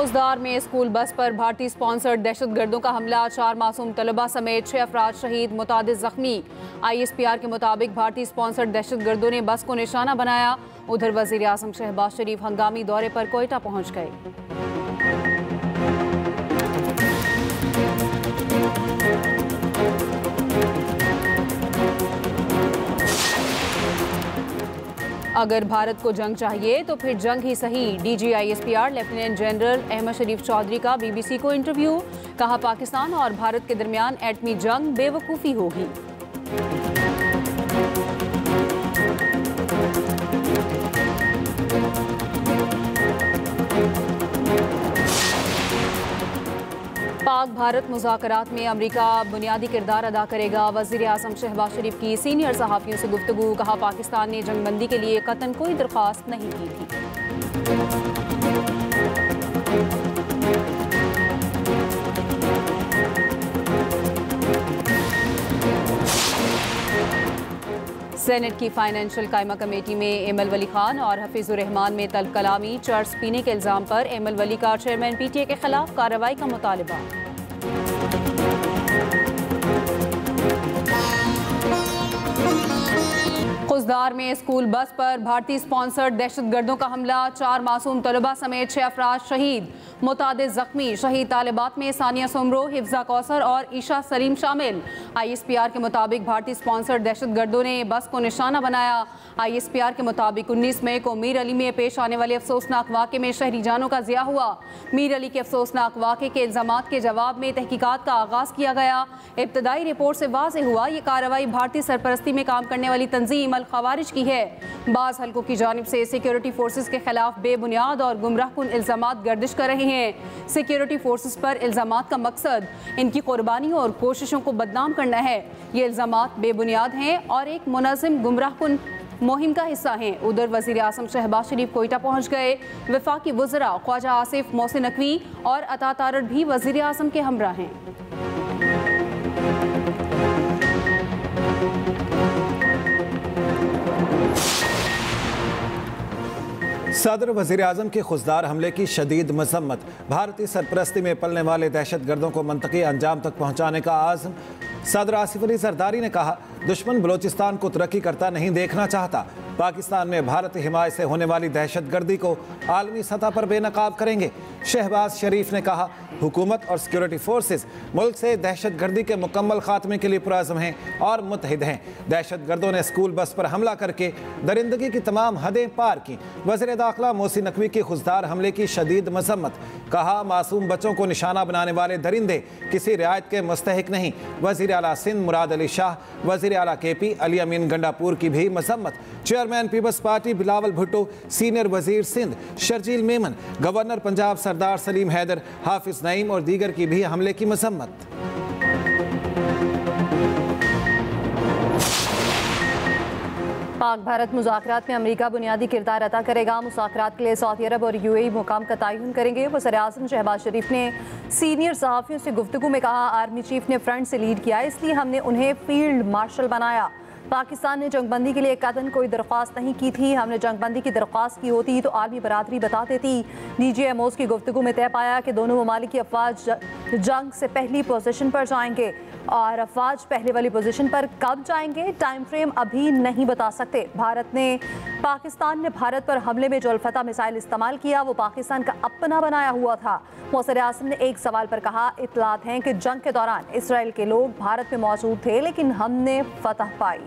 खुजदार में school bus पर भारतीय स्पॉन्सर्ड दहशतगर्दों का हमला, 4 मासूम तलबा समेत 6 अफराद शहीद, मुतादिद जख्मी। ISPR के मुताबिक भारतीय स्पॉन्सर्ड दहशतगर्दों ने बस को निशाना बनाया। उधर वजीर आजम शहबाज शरीफ हंगामी दौरे पर कोयटा पहुंच गए। अगर भारत को जंग चाहिए तो फिर जंग ही सही। DG ISPR lieutenant general Ahmed Sharif Chaudhry का BBC को इंटरव्यू। कहा, पाकिस्तान और भारत के दरमियान एटमी जंग बेवकूफ़ी होगी। पाक भारत मुज़ाकरात में अमरीका बुनियादी किरदार अदा करेगा। वज़ीर आज़म शहबाज शरीफ की सीनियर सहाफ़ियों से गुफ्तगू। कहा, पाकिस्तान ने जंगबंदी के लिए कतन कोई दरख्वास्त नहीं की थी। सेनेट की फाइनेंशियल कायमा कमेटी में एमल वली खान और हफीजुर रहमान में तलब कलामी। चर्च पीने के इल्ज़ाम पर एमल वली का चेयरमैन PTA के खिलाफ कार्रवाई का मुतालबा। खुजदार में स्कूल बस पर भारतीय स्पॉन्सर्ड दहशतगर्दों का हमला, 4 मासूम तलबा समेत 6 अफराद शहीद, मुतादिद जख्मी। शहीद तालिबात में सानिया सुमरो, हिफ्जा कौसर और ईशा सलीम शामिल। ISPR के मुताबिक भारतीय स्पॉन्सर्ड दहशतगर्दों ने बस को निशाना बनाया। ISPR के मुताबिक 19 मई को मीर अली में पेश आने वाले अफसोसनाक वाक़े में शहरी जानों का ज़िया हुआ। मीर अली के अफसोसनाक वाक़े के इल्ज़ामात के जवाब में तहकीकात का आगाज़ किया गया। इब्तदाई रिपोर्ट से वाज़ेह हुआ ये कार्रवाई भारतीय सरपरस्ती में काम करने वाली तंजीम अल खवारिज की है। बाज़ हल्कों की जानिब से सिक्योरिटी फोर्सेस के खिलाफ बेबुनियाद और गुमराहकुन इल्ज़ामात गर्दिश कर रहे हैं। सिक्योरिटी फोर्सेस पर इल्ज़ामात का मकसद इनकी कुर्बानियों और कोशिशों को बदनाम करना है। ये इल्ज़ामात बेबुनियाद हैं और एक मुनज़्ज़म गुमराहकुन मुहिम का हिस्सा हैं। उधर वज़ीर आज़म शहबाज शरीफ कोयटा पहुँच गए। वफाकी वज़रा ख्वाजा आसिफ, मोहसिन नकवी और अता तारड़ भी वज़ीर आज़म के हमरा हैं। सदर वज़ीर आज़म के खुजदार हमले की शदीद मज़म्मत। भारतीय सरपरस्ती में पलने वाले दहशतगर्दों को मंतकी अंजाम तक पहुँचाने का आज़म। सदर आसिफ अली जरदारी ने कहा, दुश्मन बलोचिस्तान को तरक्की करता नहीं देखना चाहता। पाकिस्तान में भारत हिमायत से होने वाली दहशतगर्दी को आलमी सतह पर बेनकाब करेंगे। शहबाज शरीफ ने कहा, हुकूमत और सिक्योरिटी फोर्सेस मुल्क से दहशतगर्दी के मुकम्मल खात्मे के लिए पुरअज़्म हैं और मुत्तहिद हैं। दहशतगर्दों ने स्कूल बस पर हमला करके दरिंदगी की तमाम हदें पार की। वज़ीर दाखिला मोहसिन नकवी की खुजदार हमले की शदीद मज़म्मत। कहा, मासूम बच्चों को निशाना बनाने वाले दरिंदे किसी रियायत के मुस्तहिक नहीं। वज़ीर आला सिंध मुराद अली शाह, वज़ीर आला KP अली अमीन गंडापुर की भी मज़म्मत। Chairman Peoples Party Bilawal Bhutto, senior वज़ीर सिंध शर्जील मेमन, गवर्नर पंजाब सरदार सलीम हैदर, हाफिज नईम और दीगर की भी हमले की मज़म्मत। पाक भारत मुज़ाकरात में अमरीका बुनियादी किरदार अदा करेगा। मुज़ाकरात के लिए सऊदी अरब और UAE मुकाम का तयन करेंगे। वज़ीर आज़म शहबाज शरीफ ने सीनियर सहाफ़ियों से गुफ्तगू में कहा, आर्मी चीफ ने फ्रंट से लीड किया, इसलिए हमने उन्हें फील्ड मार्शल बनाया। पाकिस्तान ने जंगबंदी के लिए कतन कोई दरख्वास्त नहीं की थी। हमने जंगबंदी की दरख्वास्त की होती तो आलमी बरादरी बता देती। DGMOs की गुफ्तगू में तय पाया कि दोनों ममालिक की अफवाज जंग से पहली पोजीशन पर जाएंगे और अफवाज पहले वाली पोजीशन पर कब जाएंगे टाइम फ्रेम अभी नहीं बता सकते। पाकिस्तान ने भारत पर हमले में जो अल-फतह मिसाइल इस्तेमाल किया वो पाकिस्तान का अपना बनाया हुआ था। वज़ीर आज़म ने एक सवाल पर कहा, इत्तलात हैं कि जंग के दौरान इसराइल के लोग भारत में मौजूद थे लेकिन हमने फतह पाई।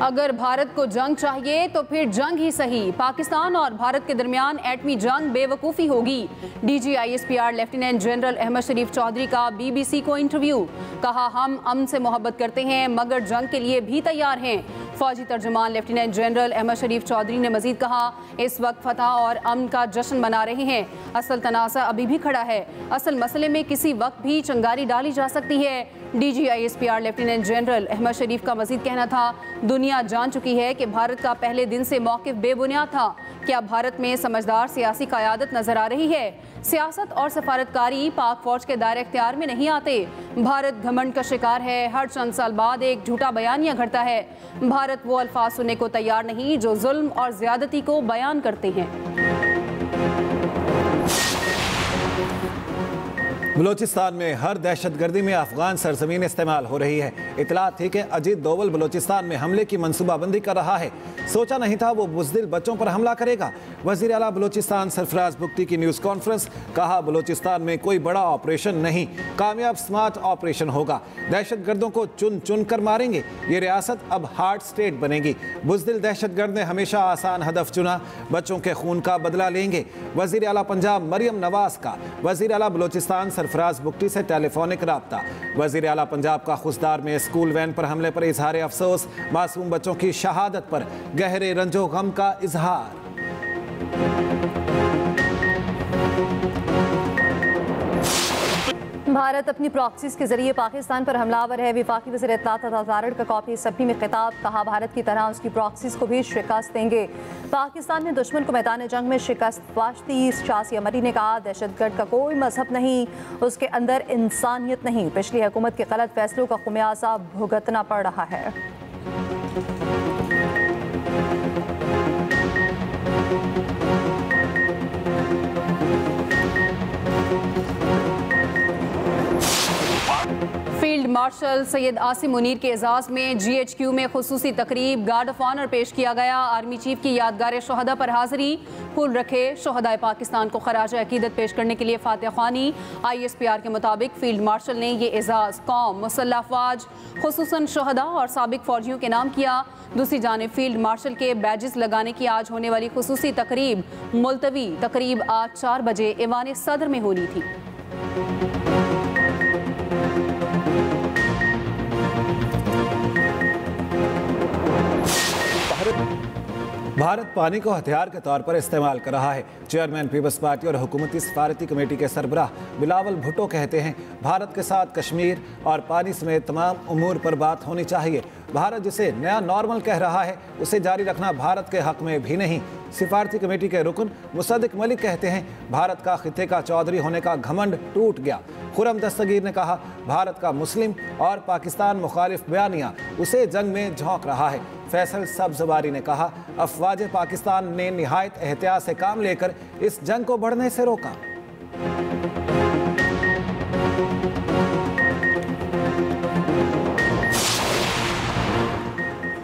अगर भारत को जंग चाहिए तो फिर जंग ही सही। पाकिस्तान और भारत के दरमियान एटमी जंग बेवकूफ़ी होगी। DG ISPR lieutenant general Ahmed Sharif Chaudhry का BBC को इंटरव्यू। कहा, हम अमन से मोहब्बत करते हैं मगर जंग के लिए भी तैयार हैं। फौजी तर्जुमान लेफ्टिनेंट जनरल अहमद शरीफ चौधरी ने मजीद कहा, इस वक्त फतह और अमन का जश्न मना रहे हैं। असल तनाज़ा अभी भी खड़ा है। असल मसले में किसी वक्त भी चंगारी डाली जा सकती है। DGISPR लेफ्टिनेंट जनरल अहमद शरीफ का मजीद कहना था, दुनिया जान चुकी है कि भारत का पहले दिन से मौक़िफ़ बेबुनियाद था। क्या भारत में समझदार सियासी क़यादत नजर आ रही है? सियासत और सफारतकारी पाक फौज के दायरे इख्तियार में नहीं आते। भारत घमंड का शिकार है, हर चंद साल बाद एक झूठा बयानिया घड़ता है। भारत वो अल्फाज सुनने को तैयार नहीं जो जुल्म और ज्यादती को बयान करते हैं। बलूचिस्तान में हर दहशतगर्दी में अफगान सरजमीन इस्तेमाल हो रही है। इतला थी कि अजीत दोवल बलूचिस्तान में हमले की मनसूबाबंदी कर रहा है। सोचा नहीं था वो बुज़दिल बच्चों पर हमला करेगा। वज़ीर आला बलूचिस्तान सरफराज बुख्ती की न्यूज़ कॉन्फ्रेंस, कहा बलूचिस्तान में कोई बड़ा ऑपरेशन नहीं, कामयाब स्मार्ट ऑपरेशन होगा। दहशतगर्दों को चुन चुन कर मारेंगे। ये रियासत अब हार्ड स्टेट बनेगी। बुज़दिल दहशतगर्द ने हमेशा आसान हदफ चुना, बच्चों के खून का बदला लेंगे। वज़ीर आला पंजाब मरियम नवाज का वज़ीर आला बलूचिस्तान सरफराज बुख्ती से टेलीफोनिक राब्ता। वज़ीर आला पंजाब का खुशदार में स्कूल वैन पर हमले पर इजहार अफसोस, मासूम बच्चों की शहादत पर गहरे रंजो गम का इजहार। भारत अपनी प्रॉक्सीज के जरिए पाकिस्तान पर हमलावर है। वफाकी वज़ीर इत्तलात तारड़ का कॉपी सभी में खिताब, कहा भारत की तरह उसकी प्रॉक्सीज को भी शिकस्त देंगे। पाकिस्तान ने दुश्मन को मैदान जंग में शिकस्त वाश्ती। शासी अमरी ने कहा दहशतगर्द का कोई मजहब नहीं, उसके अंदर इंसानियत नहीं। पिछली हुकूमत के गलत फैसलों का खुमियाजा भुगतना पड़ रहा है। फील्ड मार्शल सैयद आसिम मुनीर के एजाज में GHQ में खुसूसी तकरीब, गार्ड ऑफ ऑनर पेश किया गया। आर्मी चीफ की यादगार शोहदा पर हाजिरी, फूल रखे। शोहदाए पाकिस्तान को खराज अकीदत पेश करने के लिए फातिह ख्वानी। ISPR के मुताबिक फील्ड मार्शल ने ये एजाज कौम, मुसल्लह अफवाज, खुसूसन शोहदा और साबिक फौजियों के नाम किया। दूसरी जानिब फील्ड मार्शल के बैजेस लगाने की आज होने वाली खुसूसी तकरीब मुलतवी। तकरीब आज 4 बजे ऐवान सदर में होनी थी। भारत पानी को हथियार के तौर पर इस्तेमाल कर रहा है। चेयरमैन पीपल्स पार्टी और हुकूमती सफारती कमेटी के सरबराह बिलावल भुट्टो कहते हैं भारत के साथ कश्मीर और पानी समेत तमाम उमूर पर बात होनी चाहिए। भारत जिसे नया नॉर्मल कह रहा है उसे जारी रखना भारत के हक में भी नहीं। सिफारती कमेटी के रुकन मुसद्दिक मलिक कहते हैं भारत का खित्ते का चौधरी होने का घमंड टूट गया। खुरम दस्तगीर ने कहा भारत का मुस्लिम और पाकिस्तान मुखालिफ बयानिया उसे जंग में झोंक रहा है। फैसल सब्जवारी ने कहा अफवाज पाकिस्तान ने निहायत एहतियात से काम लेकर इस जंग को बढ़ने से रोका।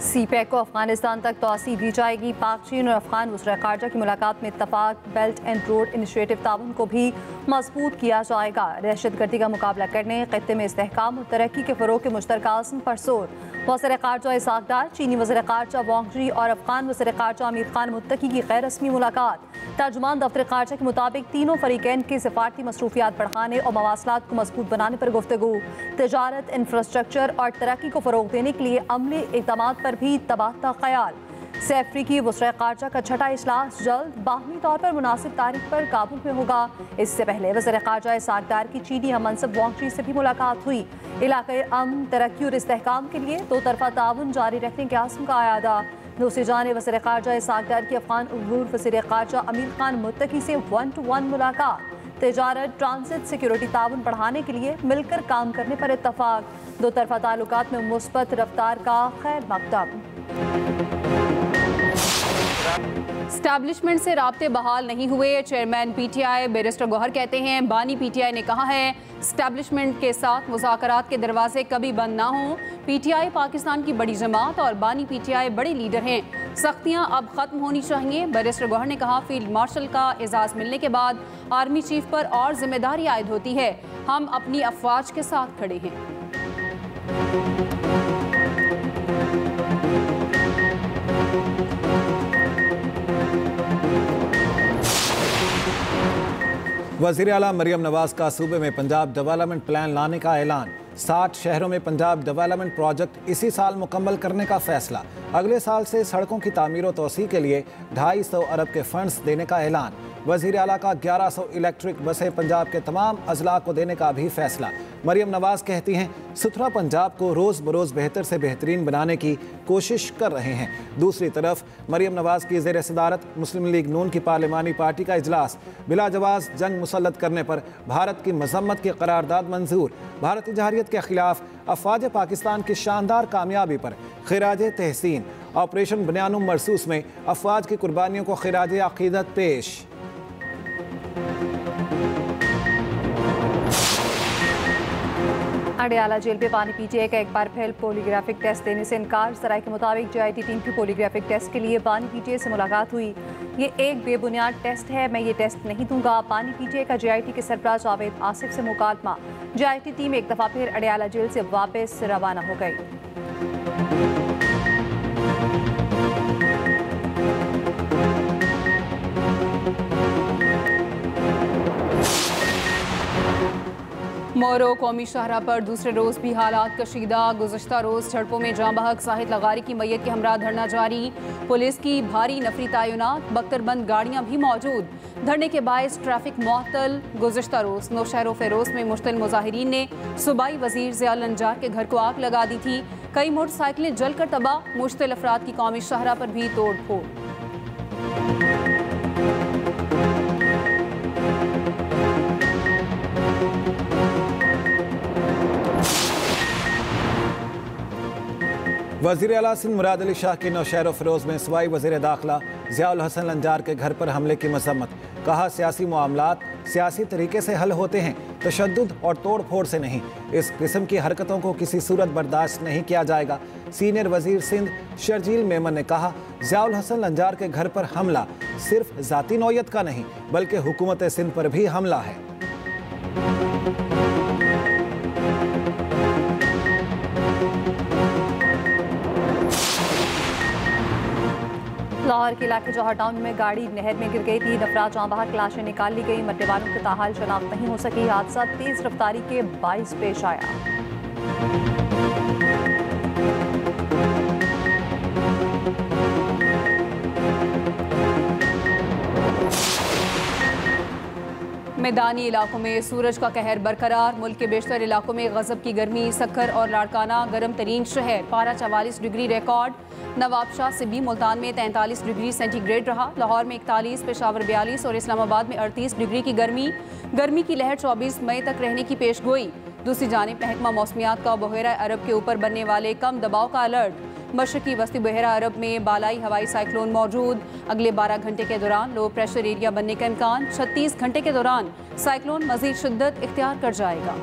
CPEC को अफगानिस्तान तक तोसी दी जाएगी। पाक, चीन और अफगान वज़ीर ख़ारजा की मुलाकात में इत्तफाक। बेल्ट एंड रोड इनिशिएटिव ताउन को भी मजबूत किया जाएगा। दहशतगर्दी का मुकाबला करने, खित्ते में इस्तेहकाम और तरक्की के फ़रोग़ के मुश्तरका अज़्म पर जोर। वज़ीर ख़ारजा इसाक डार, चीनी वज़ीर ख़ारजा वांग ज़ी और अफगान वज़ीर ख़ारजा आमिर खान मुत्तकी की गैर रस्मी मुलाकात। तर्जुमान दफ्तर ख़ारजा के मुताबिक तीनों फ़रीक़ैन की सिफारती मसरूफियात बढ़ाने और मवासलात को मजबूत बनाने पर गुफ्तगू। तजारत, इंफ्रास्ट्रक्चर और तरक्की को फ़रोग़ देने के लिए अमली इक़दामात पर भी तबादला ख्याल। सैफरी की वज़ीर ख़ारजा का छठा इजलास जल्द बाहमी तौर पर मुनासिब तारीख पर काबुल में होगा। इससे पहले वज़ीर ख़ारजा इसाक डार की चीनी हममनसब वांग ज़ी से भी मुलाकात हुई। इलाक़े अमन, तरक्की और इस्तेहकाम के लिए दो तरफ़ा ताउन जारी रखने के आज़म का आयादा। दूसरी जानिब वज़ीर ख़ारजा इसाक डार की अफ़गान उमूर वज़ीर ख़ारजा आमिर खान मुत्तकी से 1-to-1 मुलाकात। तजारत, ट्रांसिट, सिक्योरिटी ताउन बढ़ाने के लिए मिलकर काम करने पर इत्तफाक। दो तरफ़ा ताल्लुकात में मुस्बत रफ्तार का खैर मकदम। स्टैब्लिशमेंट से राब्ते बहाल नहीं हुए। चेयरमैन PTI बैरिस्टर गौहर कहते हैं बानी PTI ने कहा है स्टैब्लिशमेंट के साथ मुज़ाकरात के दरवाजे कभी बंद ना हों। PTI पाकिस्तान की बड़ी जमात और बानी PTI बड़े लीडर हैं। सख्तियां अब ख़त्म होनी चाहिए। बैरिस्टर गौहर ने कहा फील्ड मार्शल का एजाज़ मिलने के बाद आर्मी चीफ पर और जिम्मेदारी आयद होती है। हम अपनी अफवाज के साथ खड़े हैं। वज़ीर आला मरियम नवाज का सूबे में पंजाब डेवलपमेंट प्लान लाने का ऐलान। 60 शहरों में पंजाब डेवलपमेंट प्रोजेक्ट इसी साल मुकम्मल करने का फैसला। अगले साल से सड़कों की तामीर और तोसी के लिए 250 अरब के फंड्स देने का ऐलान। वज़ीर आला का 1100 इलेक्ट्रिक बसें पंजाब के तमाम अजला को देने का भी फैसला। मरियम नवाज कहती हैं, सुथरा पंजाब को रोज़ बरोज़ बेहतर से बेहतरीन बनाने की कोशिश कर रहे हैं। दूसरी तरफ मरियम नवाज की ज़ेर सदारत मुस्लिम लीग नून की पार्लिमानी पार्टी का इजलास, बिला जवाज़ जंग मुसल्लत करने पर भारत की मजम्मत की करारदाद मंजूर। भारतीय जहरियत के खिलाफ अफवाज पाकिस्तान की शानदार कामयाबी पर खिराज तहसीन। ऑपरेशन बनियानुम मरसूस में अफवाज की कुर्बानियों को खिराज अकीदत पेश। अडियाला जेल पे पानी पीटीआई का एक बार फिर पोलीग्राफिक टेस्ट देने से इनकार। सराय के मुताबिक JIT टीम की पोलीग्राफिक टेस्ट के लिए पानी पीटीआई से मुलाकात हुई। ये एक बेबुनियाद टेस्ट है, मैं ये टेस्ट नहीं दूंगा। पानी पीटीआई का JIT के सरबराह जावेद आसिफ से मुकालमा। JIT टीम एक दफ़ा फिर अडियाला जेल से वापस रवाना हो गई। मोरो कौमी शाहरा पर दूसरे रोज़ भी हालात कशीदा। गुज़श्ता रोज़ झड़पों में जाँ बहक साहिद लगारी की मैयत के हमरा धरना जारी। पुलिस की भारी नफरी तैनात, बख्तरबंद गाड़ियाँ भी मौजूद। धरने के बायस ट्रैफिक मुअत्तल। गुज़श्ता रोज़ नौशहर फेरोज में मुश्तिल मुजाहिरीन ने सूबाई वज़ीर ज़ियाउल नज्जार के घर को आग लगा दी थी। कई मोटरसाइकिलें जलकर तबाह। मुश्तिल अफराद की कौमी शाहरा पर भी तोड़ फोड़। वज़ीर आला सिंध मुराद अली शाह की नौशहर फिरोज में सूबाई वज़ीर दाखिला ज़ियाउल हसन लंजार के घर पर हमले की मजम्मत। कहा, सियासी मामलात सियासी तरीके से हल होते हैं, तशद्दुद और तोड़ फोड़ से नहीं। इस किस्म की हरकतों को किसी सूरत बर्दाश्त नहीं किया जाएगा। सीनियर वज़ीर सिंध शर्जील मेमन ने कहा, ज़ियाउल हसन लंजार के घर पर हमला सिर्फ ज़ाती नौयत का नहीं बल्कि हुकूमत सिंध पर भी हमला है। लाहौर के इलाके जौहर टाउन में गाड़ी नहर में गिर गई। 3 अफराद जहाँ बाहर लाशें निकाल ली गई। मरने वालों की ताहाल शनाख्त नहीं हो सकी। हादसा तेज रफ्तारी के बाइस पेश आया। मैदानी इलाकों में सूरज का कहर बरकरार। मुल्क के बेशतर इलाकों में गजब की गर्मी। सक्कर और लाड़काना गर्म तरीन शहर, पारा 44 डिग्री रिकॉर्ड। नवाबशाह सिब्बी मुल्तान में 43 डिग्री सेंटीग्रेड रहा। लाहौर में 41, पेशावर 42 और इस्लामाबाद में 38 डिग्री की गर्मी की लहर 24 मई तक रहने की पेशगोई। दूसरी जानिब महकमा मौसमियात का बहेरा अरब के ऊपर बनने वाले कम दबाव का अलर्ट। मशरकी वस्ती बहेरा अरब में बालाई हवाई साइक्लोन मौजूद। अगले 12 घंटे के दौरान लो प्रेशर एरिया बनने का इम्कान। 36 घंटे के दौरान साइक्लोन मजीद शिद्दत इख्तियार कर जाएगा।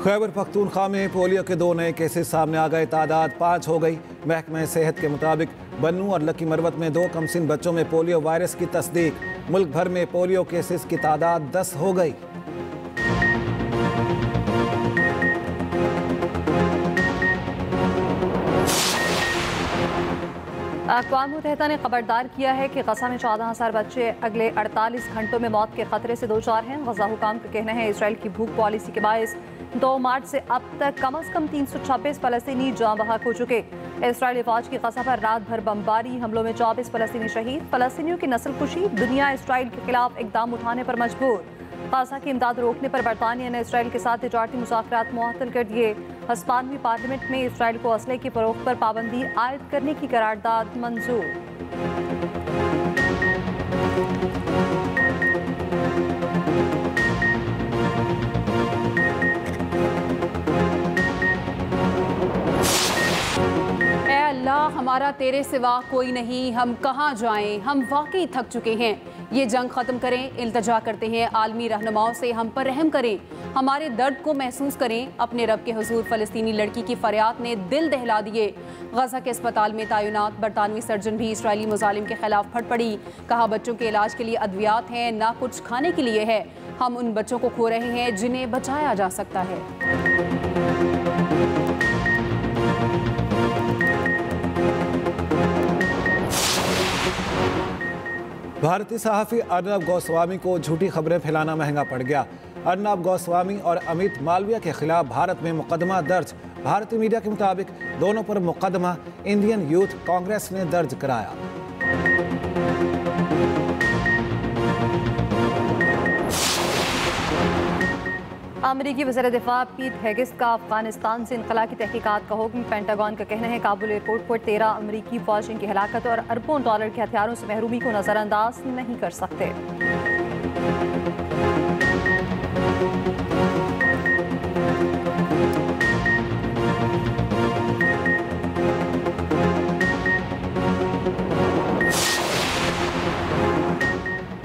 खैबर पख्तूनख्वा में पोलियो के 2 नए केसेस सामने आ गए। तादाद 5 हो गई। महकमा सेहत के मुताबिक बन्नू और लकी मरवत में 2 कमसिन बच्चों में पोलियो वायरस की तस्दीक। मुल्क भर में पोलियो केसेस की तादाद 10 हो गई। अक़वाम मुत्तहिदा ने खबरदार किया है कि गज़ा में 14,000 बच्चे अगले 48 घंटों में मौत के खतरे से 2-4 हैं। गज़ा हुकाम का कहना है इसराइल की भूख पॉलिसी के बायस 2 मार्च से अब तक कम से कम 326 फ़लस्तीनी जाँ बहक हो चुके। इसराइली फ़ौज की गज़ा पर रात भर बमबारी हमलों में 24 फ़लस्तीनी शहीद। फ़लस्तीनियों की नस्ल कुशी, दुनिया इसराइल के खिलाफ इक़दाम उठाने पर मजबूर। गाज़ा की इमदाद रोकने पर बरतानिया ने इसराइल के साथ तिजारती मुज़ाकरात मुअत्तल कर दिए। हस्पानवी पार्लियामेंट में इसराइल को असले की फ़रोख्त पर पाबंदी आयद करने की करारदाद मंजूर। अल्लाह, हमारा तेरे सिवा कोई नहीं, हम कहाँ जाएं, हम वाकई थक चुके हैं। ये जंग ख़त्म करें, इल्तजा करते हैं आलमी रहनुमाओं से हम पर रहम करें, हमारे दर्द को महसूस करें। अपने रब के हुजूर फ़लस्तीनी लड़की की फरियाद ने दिल दहला दिए। गज़ा के अस्पताल में तैनात बरतानवी सर्जन भी इसराइली मुजालिम के खिलाफ फट पड़ी। कहा, बच्चों के इलाज के लिए अद्वियात हैं, ना कुछ खाने के लिए है। हम उन बच्चों को खो रहे हैं जिन्हें बचाया जा सकता है। भारतीय सहाफ़ी अर्नब गोस्वामी को झूठी खबरें फैलाना महंगा पड़ गया। अर्नब गोस्वामी और अमित मालविया के खिलाफ भारत में मुकदमा दर्ज। भारतीय मीडिया के मुताबिक दोनों पर मुकदमा इंडियन यूथ कांग्रेस ने दर्ज कराया। अमेरिकी वज़ीर दिफा पीट हेगिस का अफगानिस्तान से इनखला की तहकीकात का हुक्म। पेंटागन का कहना है काबुल एयरपोर्ट पर 13 अमेरिकी फौजियों की हलाकत और अरबों डॉलर के हथियारों से महरूमी को नज़रअंदाज नहीं कर सकते।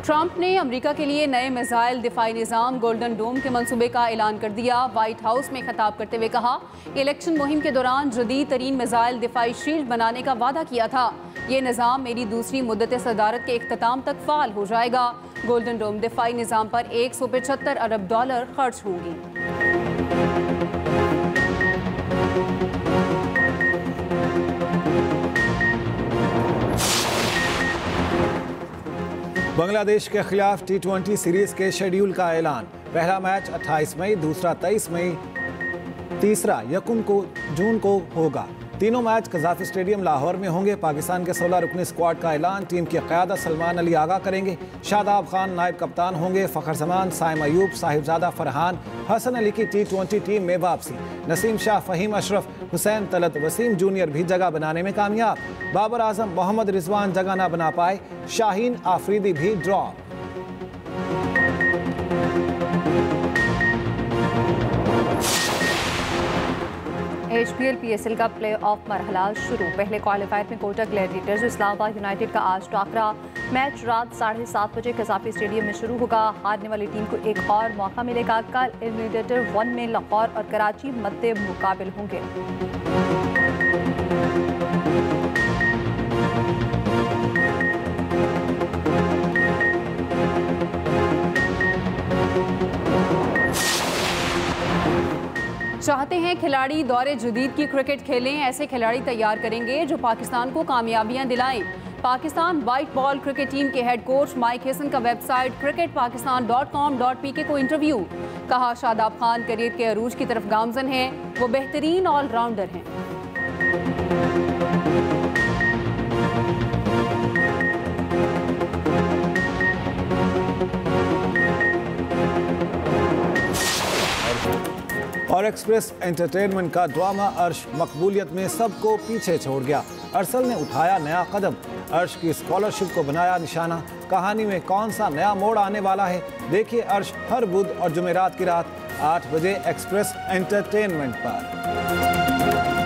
ट्रंप ने अमेरिका के लिए नए मिसाइल दिफाई निज़ाम गोल्डन डोम के मंसूबे का ऐलान कर दिया। व्हाइट हाउस में खिताब करते हुए कहा, इलेक्शन मुहिम के दौरान जदीद तरीन मिसाइल दिफाई शील्ड बनाने का वादा किया था। ये निज़ाम मेरी दूसरी मुद्दत सदारत के इख्तिताम तक फाल हो जाएगा। गोल्डन डोम दिफाई निज़ाम पर 175 अरब डॉलर खर्च होंगी। बांग्लादेश के खिलाफ T20 सीरीज के शेड्यूल का ऐलान। पहला मैच 28 मई, दूसरा 23 मई, तीसरा 1 जून को होगा। तीनों मैच कज़ाफ़ी स्टेडियम लाहौर में होंगे। पाकिस्तान के 16 रुकनी स्क्वाड का ऐलान। टीम की क़यादत सलमान अली आगा करेंगे। शादाब खान नायब कप्तान होंगे। फ़खर जमान, साइम अयूब, साहिबजादा फरहान, हसन अली की T20 टीम में वापसी। नसीम शाह, फ़हीम अशरफ, हुसैन तलत, वसीम जूनियर भी जगह बनाने में कामयाब। बाबर आजम, मोहम्मद रिजवान जगह ना बना पाए। शाहीन आफरीदी भी ड्रॉप। HPL PSL का प्ले ऑफ मरहला शुरू। पहले क्वालिफायर में कोटा ग्लैडिएटर्स इस्लामाबाद यूनाइटेड का आज टाकरा। मैच रात 7:30 बजे कज़ाफ़ी स्टेडियम में शुरू होगा। हारने वाली टीम को एक और मौका मिलेगा। कल एलिमिनेटर 1 में लाहौर और कराची मद्दे मुकाबिल होंगे। चाहते हैं खिलाड़ी दौरे जदीद की क्रिकेट खेलें, ऐसे खिलाड़ी तैयार करेंगे जो पाकिस्तान को कामयाबियां दिलाएं। Pakistan white ball cricket team के हेड कोच माइक हेसन का वेबसाइट cricketpakistan.com.pk को इंटरव्यू। कहा, शादाब खान करियर के अरूज की तरफ गामजन हैं। वो बेहतरीन ऑलराउंडर हैं। और एक्सप्रेस एंटरटेनमेंट का ड्रामा अर्श मकबूलियत में सबको पीछे छोड़ गया। अरसल ने उठाया नया कदम। अर्श की स्कॉलरशिप को बनाया निशाना। कहानी में कौन सा नया मोड़ आने वाला है, देखिए अर्श हर बुध और जुमेरात की रात 8 बजे एक्सप्रेस एंटरटेनमेंट पर।